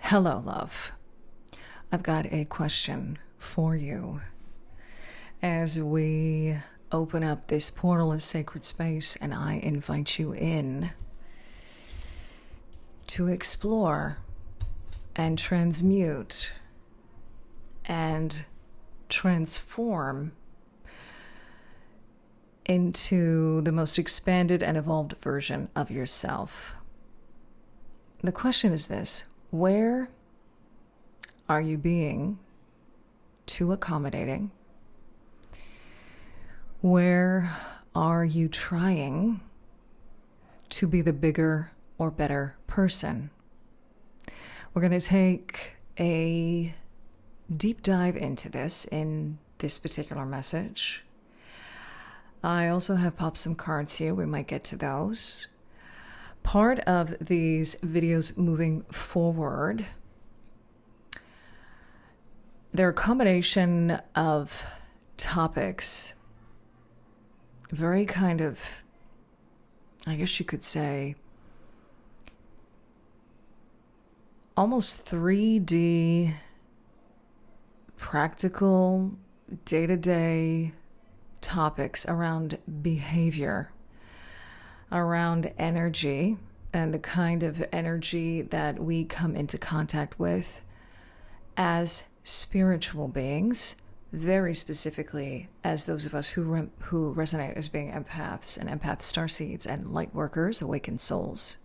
Hello, love. I've got a question for you as we open up this portal of sacred space, and I invite you in to explore and transmute and transform into the most expanded and evolved version of yourself. The question is this: where are you being too accommodating? Where are you trying to be the bigger or better person? We're going to take a deep dive into this in this particular message. I also have popped some cards here. We might get to those. Part of these videos moving forward, they're a combination of topics, very kind of, I guess you could say, almost 3D, practical, day-to-day topics around behavior, around energy, and the kind of energy that we come into contact with as spiritual beings, very specifically as those of us who resonate as being empaths and empath starseeds and lightworkers, awakened souls.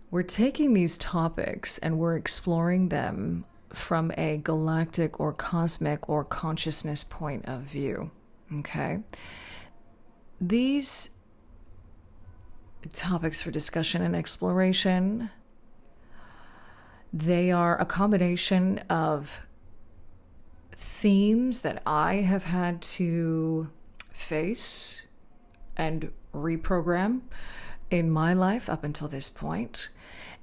We're taking these topics and we're exploring them from a galactic or cosmic or consciousness point of view. Okay? These topics for discussion and exploration, they are a combination of themes that I have had to face and reprogram in my life up until this point,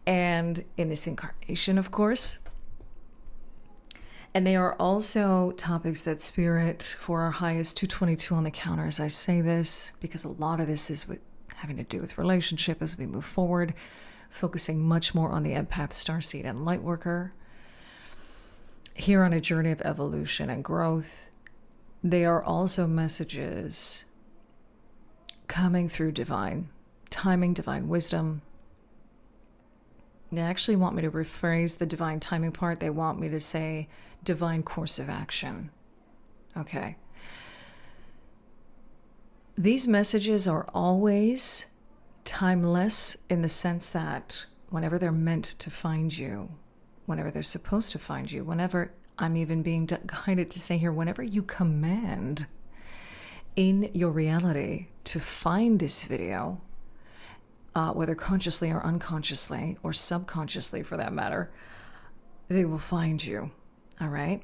and in this incarnation, of course. And they are also topics that Spirit, for our highest 222 on the counter, as I say this, because a lot of this is having to do with relationship as we move forward, focusing much more on the Empath Starseed and Lightworker. Here on a journey of evolution and growth, they are also messages coming through divine timing, divine wisdom. They actually want me to rephrase the divine timing part. They want me to say divine course of action. Okay. These messages are always timeless in the sense that whenever they're meant to find you, whenever they're supposed to find you, whenever I'm even being guided to say here, whenever you command in your reality to find this video, whether consciously or unconsciously, or subconsciously for that matter, they will find you. All right?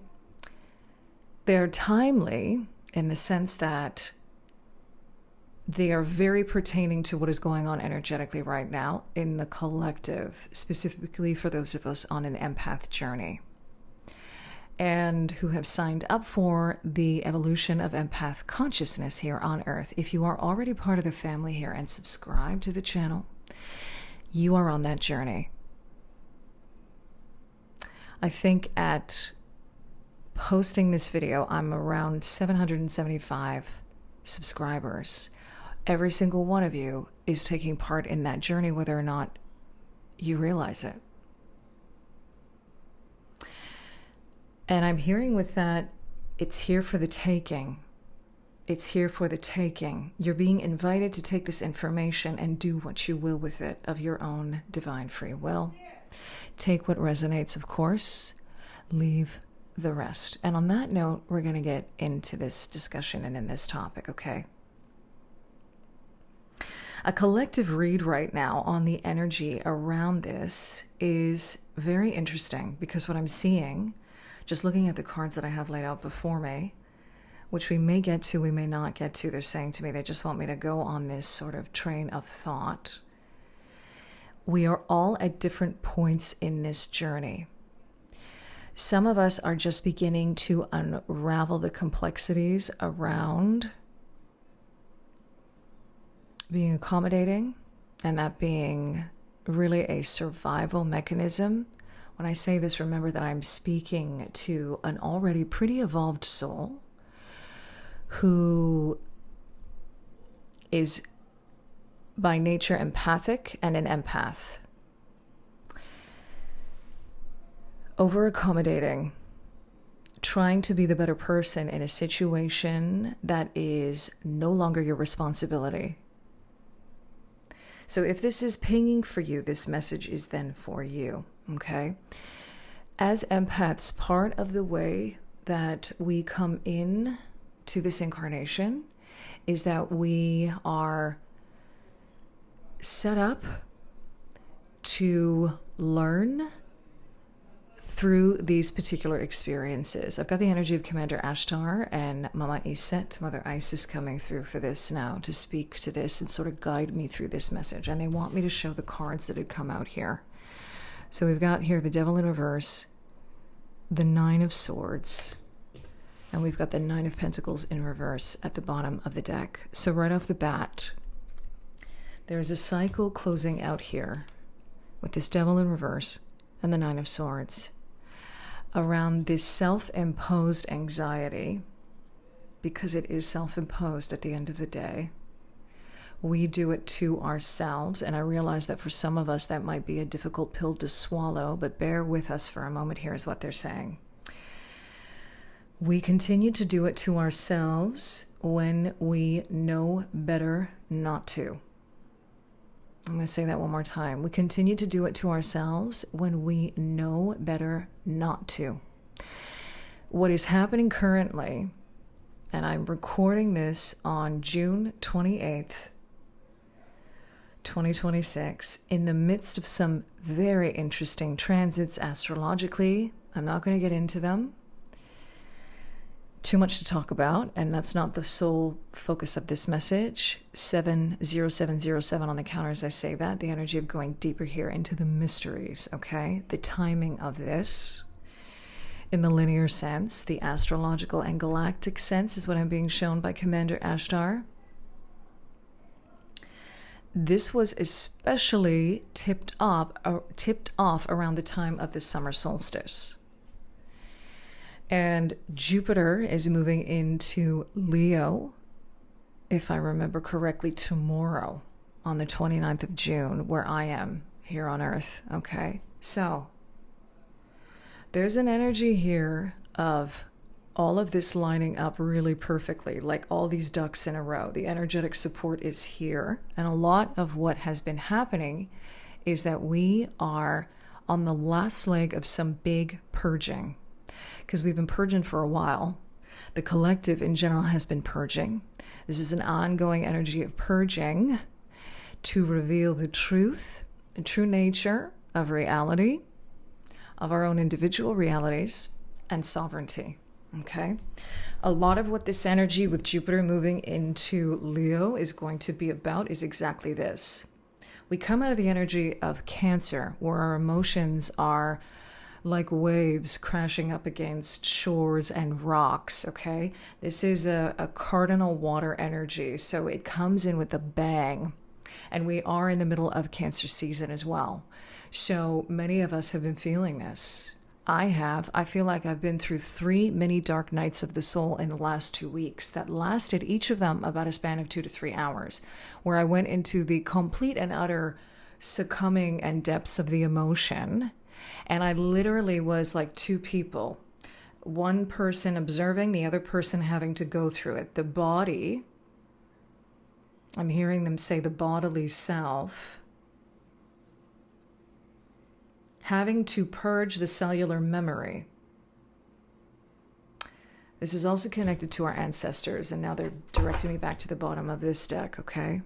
They're timely in the sense that they are very pertaining to what is going on energetically right now in the collective, specifically for those of us on an empath journey and who have signed up for the evolution of empath consciousness here on Earth. If you are already part of the family here and subscribe to the channel, you are on that journey. I think at posting this video, I'm around 775 subscribers. Every single one of you is taking part in that journey, whether or not you realize it. And I'm hearing with that, it's here for the taking. It's here for the taking. You're being invited to take this information and do what you will with it of your own divine free will. Take what resonates, of course. Leave the rest. And on that note, we're going to get into this discussion and in this topic, okay? A collective read right now on the energy around this is very interesting, because what I'm seeing, just looking at the cards that I have laid out before me, which we may get to, we may not get to, they're saying to me they just want me to go on this sort of train of thought. We are all at different points in this journey. Some of us are just beginning to unravel the complexities around being accommodating, and that being really a survival mechanism. When I say this, remember that I'm speaking to an already pretty evolved soul who is by nature empathic and an empath. Over accommodating, trying to be the better person in a situation that is no longer your responsibility. So if this is pinging for you, this message is then for you, okay? As empaths, part of the way that we come in to this incarnation is that we are set up to learn through these particular experiences. I've got the energy of Commander Ashtar and Mama Iset, Mother Isis, coming through for this now to speak to this and sort of guide me through this message. And they want me to show the cards that had come out here. So we've got here the Devil in reverse, the Nine of Swords, and we've got the Nine of Pentacles in reverse at the bottom of the deck. So right off the bat, there's a cycle closing out here with this Devil in reverse and the Nine of Swords around this self-imposed anxiety, because it is self-imposed at the end of the day. We do it to ourselves, and I realize that for some of us that might be a difficult pill to swallow, but bear with us for a moment. Here is what they're saying. We continue to do it to ourselves when we know better not to. I'm going to say that one more time. We continue to do it to ourselves when we know better not to. What is happening currently, and I'm recording this on June 28th, 2026, in the midst of some very interesting transits astrologically. I'm not going to get into them. Too much to talk about, and that's not the sole focus of this message. 70707 on the counter as I say that. The energy of going deeper here into the mysteries, okay? The timing of this in the linear sense, the astrological and galactic sense is what I'm being shown by Commander Ashtar. This was especially tipped off around the time of the summer solstice. And Jupiter is moving into Leo, if I remember correctly, tomorrow on the 29th of June, where I am here on Earth. Okay, so there's an energy here of all of this lining up really perfectly, like all these ducks in a row. The energetic support is here. And a lot of what has been happening is that we are on the last leg of some big purging. Because we've been purging for a while. The collective in general has been purging. This is an ongoing energy of purging to reveal the truth, the true nature of reality, of our own individual realities, and sovereignty. Okay? A lot of what this energy with Jupiter moving into Leo is going to be about is exactly this. We come out of the energy of Cancer, where our emotions are like waves crashing up against shores and rocks, okay? This is a cardinal water energy, so it comes in with a bang. And we are in the middle of Cancer season as well. So many of us have been feeling this. I have. I feel like I've been through 3 mini dark nights of the soul in the last 2 weeks that lasted, each of them, about a span of 2 to 3 hours, where I went into the complete and utter succumbing and depths of the emotion. And I literally was like 2 people, one person observing, the other person having to go through it. The body, I'm hearing them say the bodily self, having to purge the cellular memory. This is also connected to our ancestors, and now they're directing me back to the bottom of this deck, okay?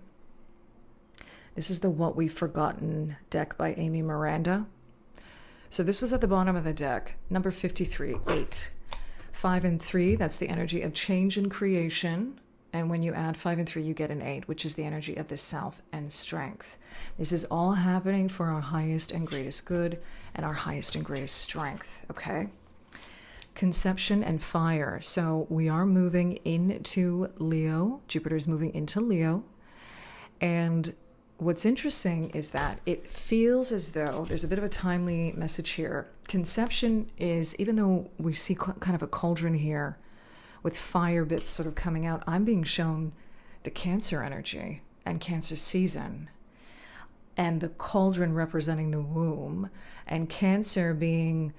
This is the What We've Forgotten deck by Amy Miranda. So this was at the bottom of the deck, number 53, 8. 5 and 3, that's the energy of change and creation. And when you add 5 and 3, you get an 8, which is the energy of the self and strength. This is all happening for our highest and greatest good and our highest and greatest strength, okay? Conception and fire. So we are moving into Leo. Jupiter's moving into Leo. And what's interesting is that it feels as though there's a bit of a timely message here. Conception is, even though we see kind of a cauldron here with fire bits sort of coming out, I'm being shown the Cancer energy and Cancer season, and the cauldron representing the womb, and Cancer being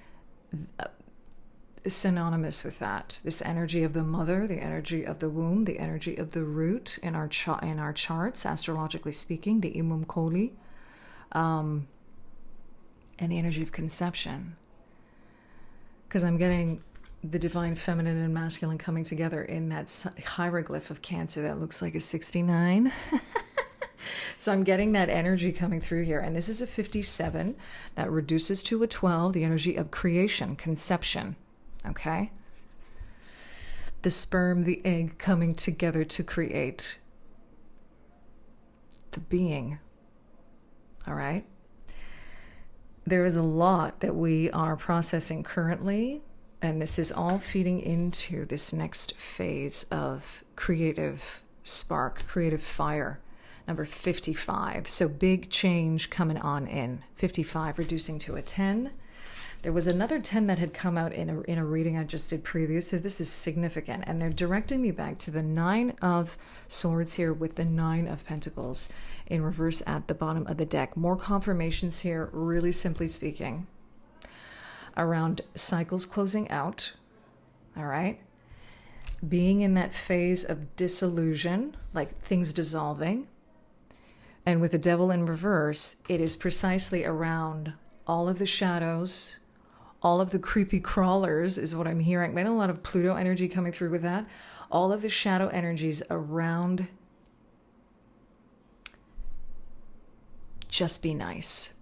synonymous with that. This energy of the mother, the energy of the womb, the energy of the root in our charts, astrologically speaking, the imum coli, and the energy of conception. Because I'm getting the divine feminine and masculine coming together in that hieroglyph of Cancer that looks like a 69. So I'm getting that energy coming through here. And this is a 57 that reduces to a 12, the energy of creation, conception. Okay? The sperm, the egg coming together to create the being. All right? There is a lot that we are processing currently, and this is all feeding into this next phase of creative spark, creative fire. Number 55. So big change coming on in. 55 reducing to a 10. There was another 10 that had come out in a reading I just did previously. This is significant. And they're directing me back to the 9 of Swords here with the 9 of Pentacles in reverse at the bottom of the deck. More confirmations here, really simply speaking, around cycles closing out. All right? Being in that phase of disillusion, like things dissolving. And with the Devil in reverse, it is precisely around all of the shadows, all of the creepy crawlers is what I'm hearing. Been a lot of Pluto energy coming through with that. All of the shadow energies around just be nice.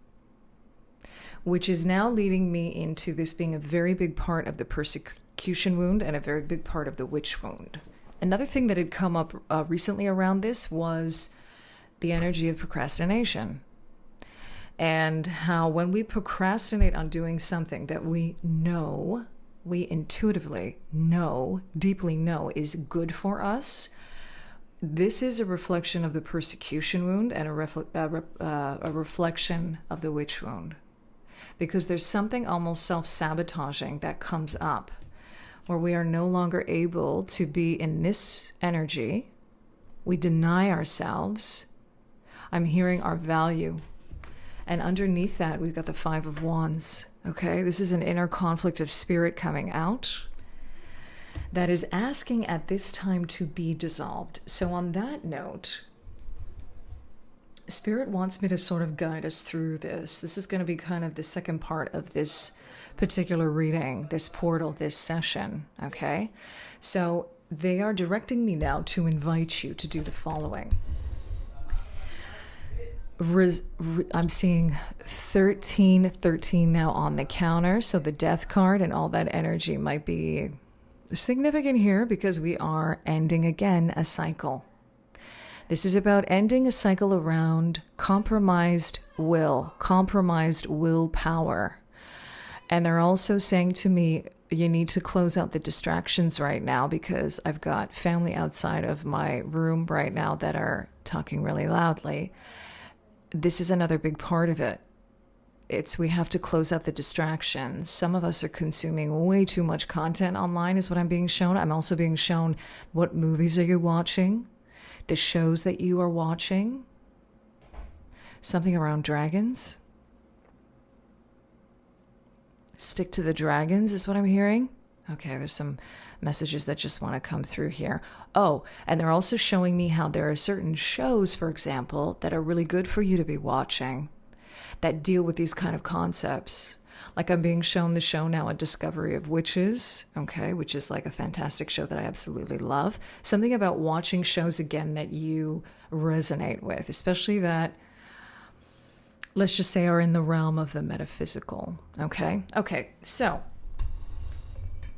Which is now leading me into this being a very big part of the persecution wound and a very big part of the witch wound. Another thing that had come up recently around this was the energy of procrastination. And how when we procrastinate on doing something that we know, we intuitively know, deeply know is good for us, this is a reflection of the persecution wound and a reflection of the witch wound. Because there's something almost self-sabotaging that comes up where we are no longer able to be in this energy. We deny ourselves. I'm hearing our value. And underneath that, we've got the 5 of Wands. Okay, this is an inner conflict of spirit coming out that is asking at this time to be dissolved. So on that note, Spirit wants me to sort of guide us through this. This is going to be kind of the second part of this particular reading, this portal, this session. Okay, so they are directing me now to invite you to do the following. I'm seeing 13 now on the counter. So the death card and all that energy might be significant here because we are ending again a cycle. This is about ending a cycle around compromised willpower. And they're also saying to me, you need to close out the distractions right now because I've got family outside of my room right now that are talking really loudly. This is another big part of it. We have to close out the distractions. Some of us are consuming way too much content online is what I'm being shown. I'm also being shown what movies are you watching, the shows that you are watching, something around dragons. Stick to the dragons is what I'm hearing. Okay, there's some messages that just want to come through here. Oh, and they're also showing me how there are certain shows, for example, that are really good for you to be watching that deal with these kind of concepts. Like I'm being shown the show now, A Discovery of Witches, okay, which is like a fantastic show that I absolutely love. Something about watching shows again that you resonate with, especially that, let's just say, are in the realm of the metaphysical, okay? Okay, so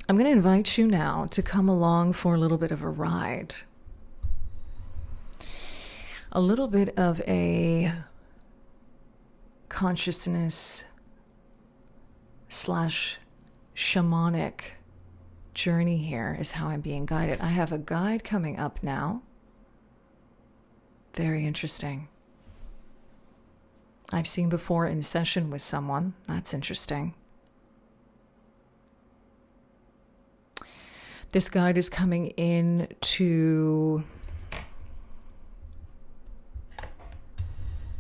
I'm going to invite you now to come along for a little bit of a ride. A little bit of a consciousness / shamanic journey here is how I'm being guided. I have a guide coming up now. Very interesting. I've seen before in session with someone. That's interesting. This guide is coming in to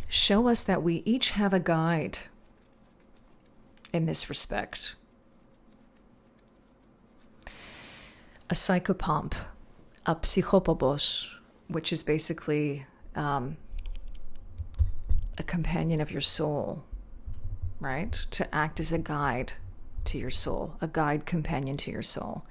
show us that we each have a guide in this respect. A psychopomp, a psychopobos, which is basically a companion of your soul, right? To act as a guide to your soul, a guide companion to your soul.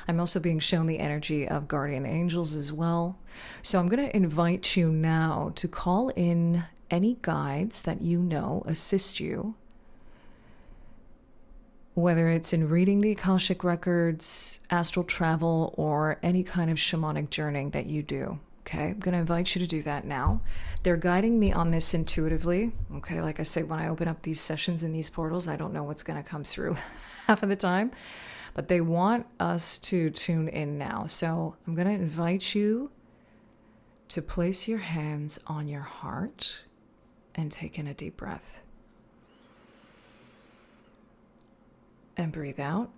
I'm also being shown the energy of guardian angels as well. So I'm going to invite you now to call in any guides that you know assist you, whether it's in reading the Akashic records, astral travel, or any kind of shamanic journeying that you do. Okay, I'm going to invite you to do that now. They're guiding me on this intuitively. Okay, like I say, when I open up these sessions in these portals, I don't know what's going to come through half of the time, but they want us to tune in now. So I'm going to invite you to place your hands on your heart and take in a deep breath. And breathe out.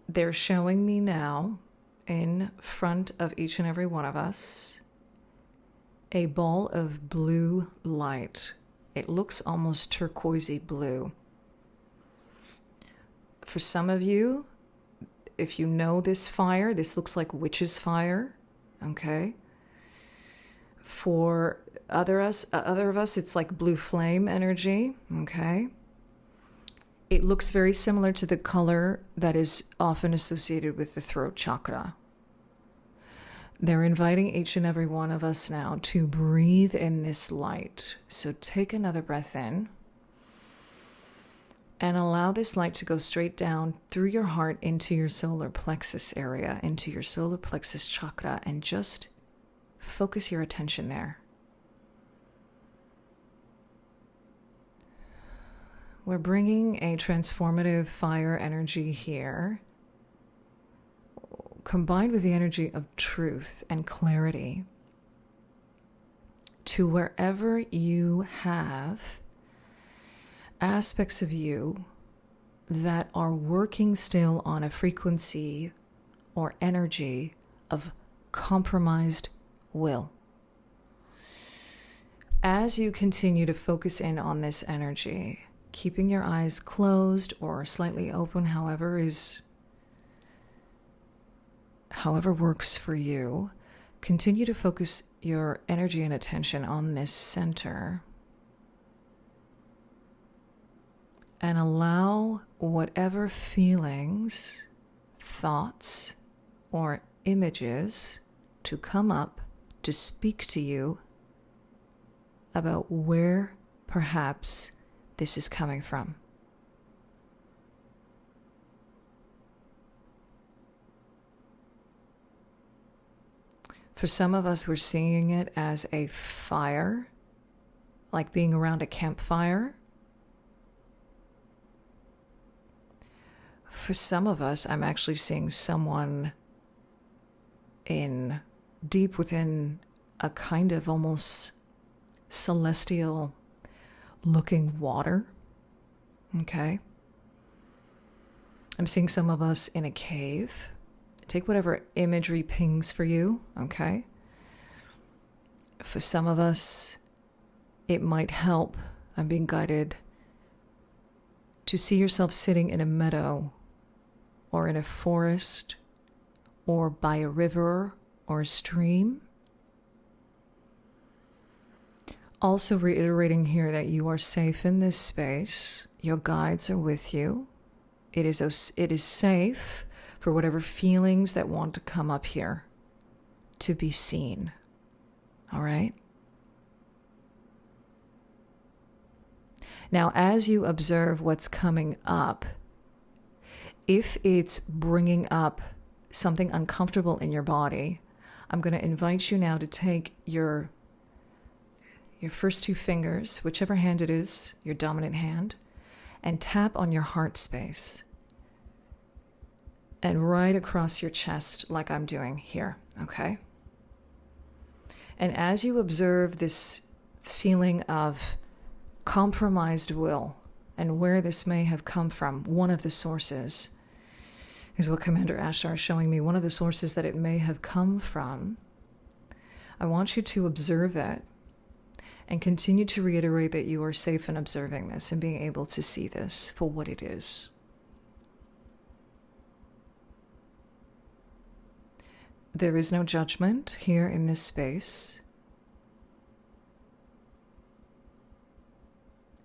They're showing me now, in front of each and every one of us, a ball of blue light. It looks almost turquoisey blue. For some of you, if you know this fire, this looks like witch's fire. Okay. For other of us, it's like blue flame energy. Okay. It looks very similar to the color that is often associated with the throat chakra. They're inviting each and every one of us now to breathe in this light. So take another breath in and allow this light to go straight down through your heart into your solar plexus area, into your solar plexus chakra, and just focus your attention there. We're bringing a transformative fire energy here, combined with the energy of truth and clarity, to wherever you have aspects of you that are working still on a frequency or energy of compromised will. As you continue to focus in on this energy, keeping your eyes closed or slightly open, however works for you, continue to focus your energy and attention on this center and allow whatever feelings, thoughts, or images to come up to speak to you about where perhaps this is coming from. For some of us, we're seeing it as a fire, like being around a campfire. For some of us, I'm actually seeing someone deep within a kind of almost celestial looking water. Okay. I'm seeing some of us in a cave. Take whatever imagery pings for you. Okay. For some of us, it might help. I'm being guided to see yourself sitting in a meadow or in a forest or by a river or a stream. Also reiterating here that you are safe in this space. Your guides are with you. It is safe for whatever feelings that want to come up here to be seen. All right? Now, as you observe what's coming up, if it's bringing up something uncomfortable in your body, I'm going to invite you now to take your first two fingers, whichever hand it is, your dominant hand, and tap on your heart space. And right across your chest, like I'm doing here, okay? And as you observe this feeling of compromised will and where this may have come from, one of the sources is what Commander Ashtar is showing me. One of the sources that it may have come from, I want you to observe it and continue to reiterate that you are safe in observing this and being able to see this for what it is. There is no judgment here in this space.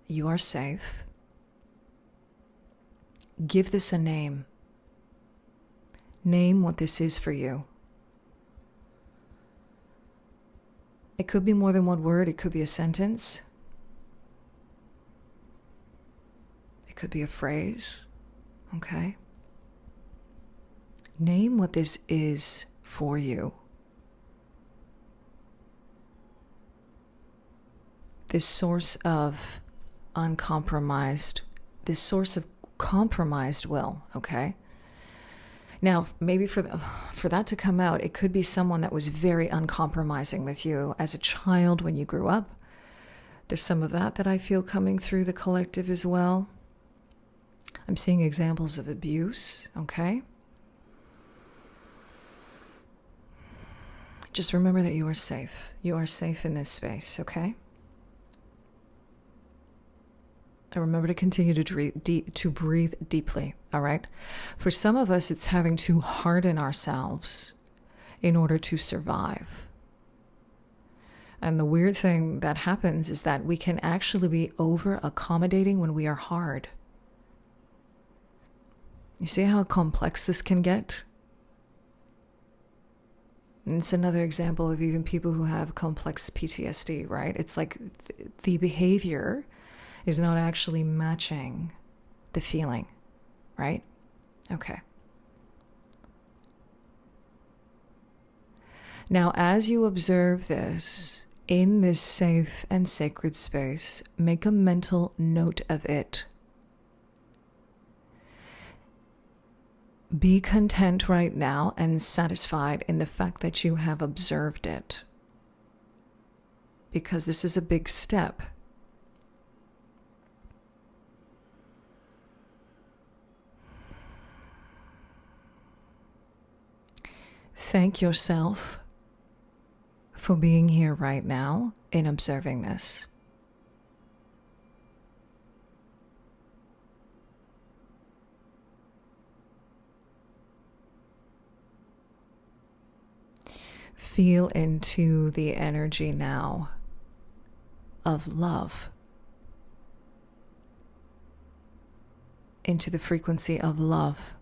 You are safe. Give this a name. Name what this is for you. It could be more than one word. It could be a sentence. It could be a phrase. Okay? Name what this is for you. This source of uncompromised, this source of compromised will, okay? Now, maybe for that to come out, it could be someone that was very uncompromising with you as a child when you grew up. There's some of that I feel coming through the collective as well. I'm seeing examples of abuse, okay? Just remember that you are safe. You are safe in this space, okay? And remember to continue to breathe deeply, all right? For some of us, it's having to harden ourselves in order to survive. And the weird thing that happens is that we can actually be over-accommodating when we are hard. You see how complex this can get? And it's another example of even people who have complex PTSD, right? It's like the behavior is not actually matching the feeling, right? Okay. Now, as you observe this in this safe and sacred space, make a mental note of it. Be content right now and satisfied in the fact that you have observed it, because this is a big step. Thank yourself for being here right now in observing this. Feel into the energy now of love, into the frequency of love.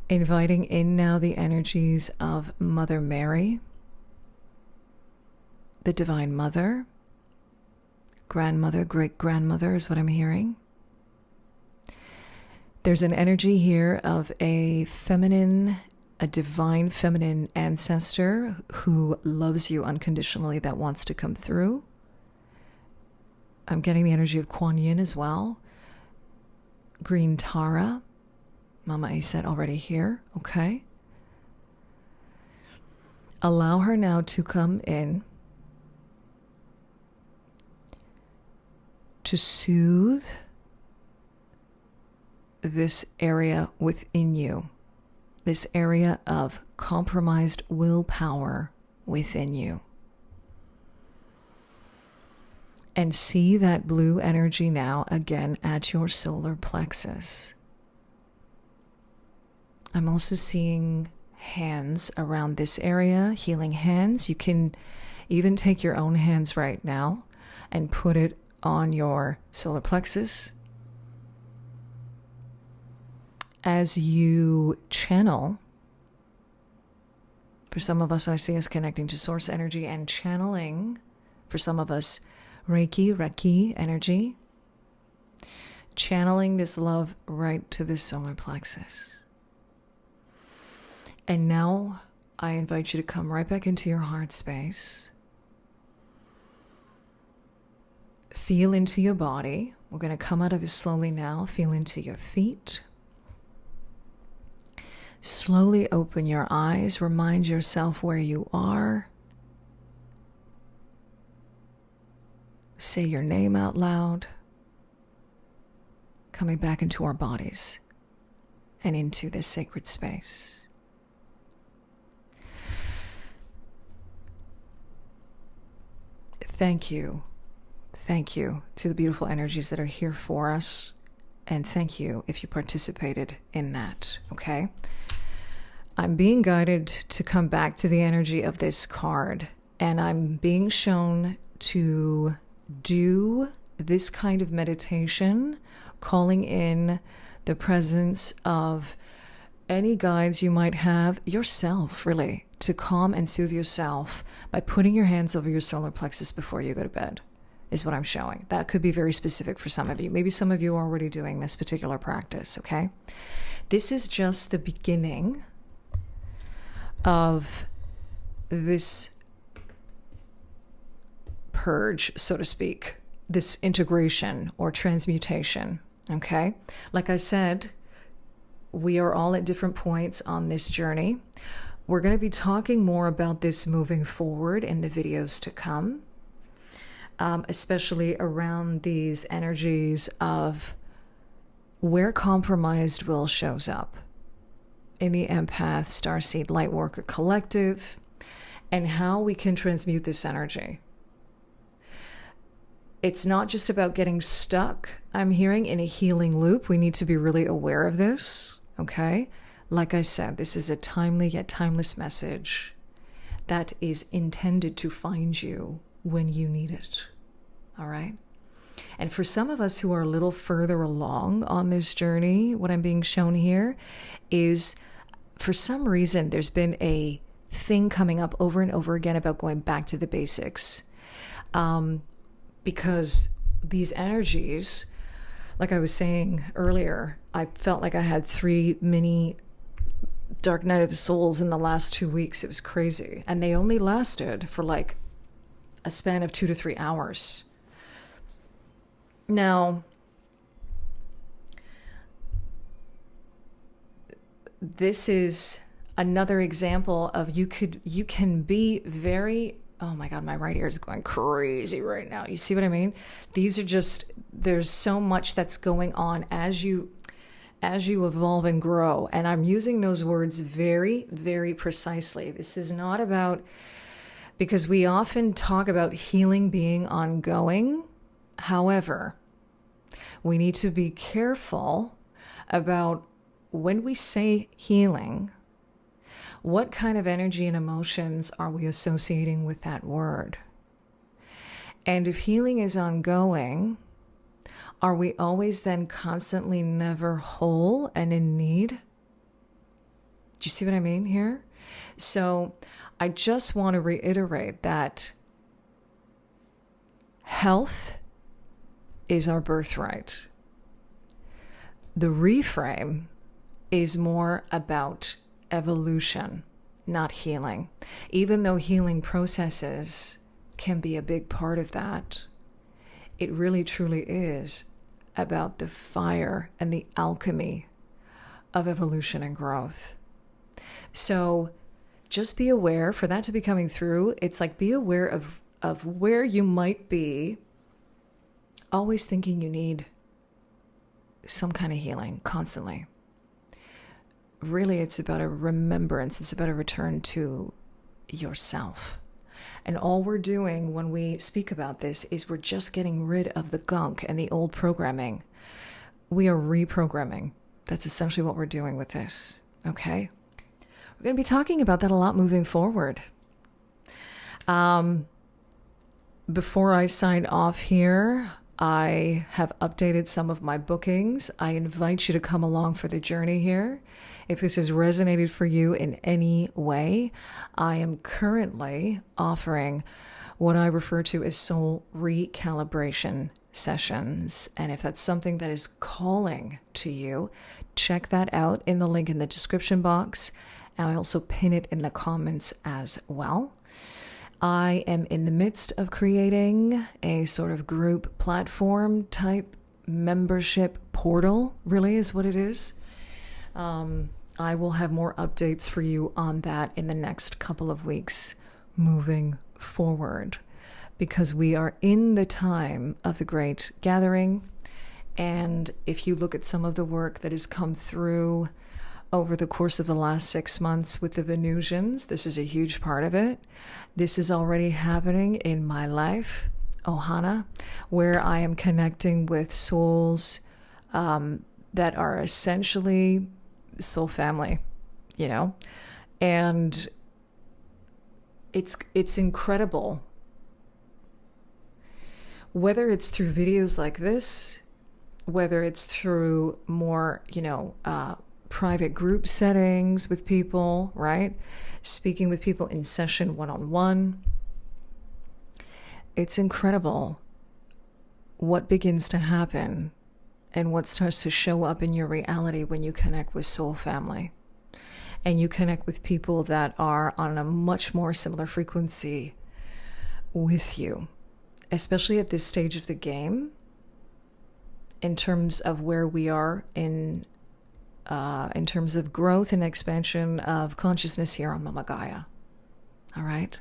Inviting in now the energies of Mother Mary, the Divine Mother, grandmother, great-grandmother is what I'm hearing. There's an energy here of a divine feminine ancestor who loves you unconditionally, that wants to come through. I'm getting the energy of Kuan Yin as well. Green Tara. Mama Aset already here. Okay. Allow her now to come in to soothe this area within you. This area of compromised willpower within you. And see that blue energy now again at your solar plexus. I'm also seeing hands around this area, healing hands. You can even take your own hands right now and put it on your solar plexus. As you channel, for some of us, I see us connecting to source energy and channeling, for some of us, Reiki energy, channeling this love right to the solar plexus. And now I invite you to come right back into your heart space. Feel into your body. We're going to come out of this slowly now. Feel into your feet. Slowly open your eyes. Remind yourself where you are. say your name out loud, coming back into our bodies and into this sacred space. Thank you. Thank you to the beautiful energies that are here for us. And thank you if you participated in that, okay? I'm being guided to come back to the energy of this card. And I'm being shown to do this kind of meditation, calling in the presence of any guides you might have yourself, really, to calm and soothe yourself by putting your hands over your solar plexus before you go to bed, is what I'm showing. That could be very specific for some of you. Maybe some of you are already doing this particular practice, okay? This is just the beginning of this purge, so to speak, this integration or transmutation, okay? Like I said, we are all at different points on this journey. We're going to be talking more about this moving forward in the videos to come, especially around these energies of where compromised will shows up in the Empath Starseed-Lightworker collective and how we can transmute this energy. It's not just about getting stuck, I'm hearing, in a healing loop. We need to be really aware of this, okay? Like I said, this is a timely yet timeless message that is intended to find you when you need it, all right? And for some of us who are a little further along on this journey, what I'm being shown here is, for some reason, there's been a thing coming up over and over again about going back to the basics. Because these energies, like I was saying earlier, I felt like I had 3 mini Dark Night of the Souls in the last 2 weeks. It was crazy. And they only lasted for like a span of 2 to 3 hours. Now, this is another example of you can be very, oh my God, my right ear is going crazy right now. You see what I mean? These are just, there's so much that's going on as you evolve and grow. And I'm using those words very, very precisely. This is not about, because we often talk about healing being ongoing. However, we need to be careful about when we say healing, what kind of energy and emotions are we associating with that word? And if healing is ongoing, are we always then constantly never whole and in need? Do you see what I mean here? So I just want to reiterate that health is our birthright. The reframe is more about evolution, not healing. Even though healing processes can be a big part of that, it really truly is about the fire and the alchemy of evolution and growth. So just be aware, for that to be coming through, it's like be aware of where you might be always thinking you need some kind of healing constantly. Really, it's about a remembrance. It's about a return to yourself. And all we're doing when we speak about this is we're just getting rid of the gunk and the old programming. We are reprogramming. That's essentially what we're doing with this. Okay? We're going to be talking about that a lot moving forward. Before I sign off here, I have updated some of my bookings. I invite you to come along for the journey here. If this has resonated for you in any way, I am currently offering what I refer to as soul recalibration sessions. And if that's something that is calling to you, check that out in the link in the description box. And I also pin it in the comments as well. I am in the midst of creating a sort of group platform type membership portal, really is what it is. I will have more updates for you on that in the next couple of weeks moving forward. because we are in the time of the Great Gathering. And if you look at some of the work that has come through over the course of the last 6 months with the Venusians, this is a huge part of it. This is already happening in my life, Ohana, where I am connecting with souls that are essentially soul family, you know, and it's incredible. Whether it's through videos like this, whether it's through more, private group settings with people, right? Speaking with people in session one-on-one. It's incredible what begins to happen and what starts to show up in your reality when you connect with soul family and you connect with people that are on a much more similar frequency with you, especially at this stage of the game, in terms of where we are in terms of growth and expansion of consciousness here on Mama Gaia. All right?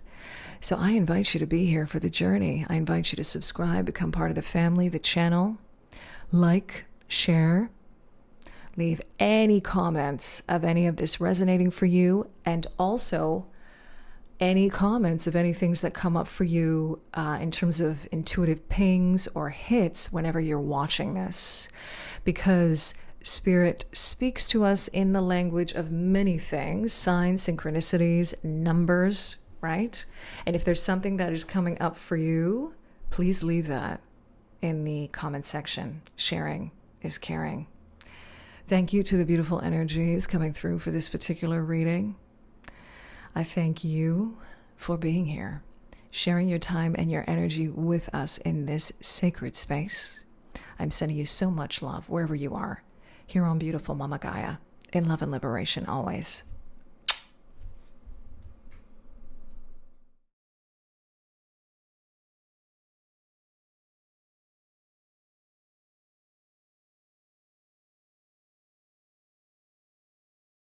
So I invite you to be here for the journey. I invite you to subscribe, become part of the family, the channel, like, share, leave any comments of any of this resonating for you, and also any comments of any things that come up for you in terms of intuitive pings or hits whenever you're watching this. Because Spirit speaks to us in the language of many things, signs, synchronicities, numbers, right? And if there's something that is coming up for you, please leave that in the comment section. Sharing is caring. Thank you to the beautiful energies coming through for this particular reading. I thank you for being here, sharing your time and your energy with us in this sacred space. I'm sending you so much love wherever you are, here on beautiful Mama Gaia, in love and liberation always.